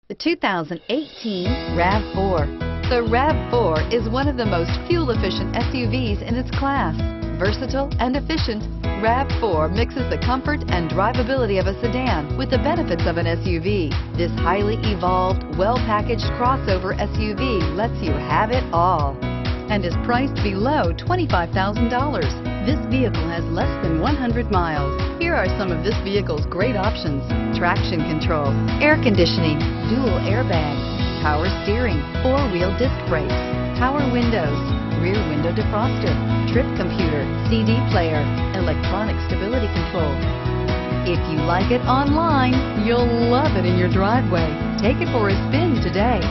The 2018 RAV4. The RAV4 is one of the most fuel-efficient SUVs in its class. Versatile and efficient, RAV4 mixes the comfort and drivability of a sedan with the benefits of an SUV. This highly evolved, well-packaged crossover SUV lets you have it all and is priced below $25,000. This vehicle has less than 100 miles. Here are some of this vehicle's great options: traction control, air conditioning, dual airbags, power steering, four-wheel disc brakes, power windows, rear window defroster, trip computer, CD player, electronic stability control. If you like it online, you'll love it in your driveway. Take it for a spin today.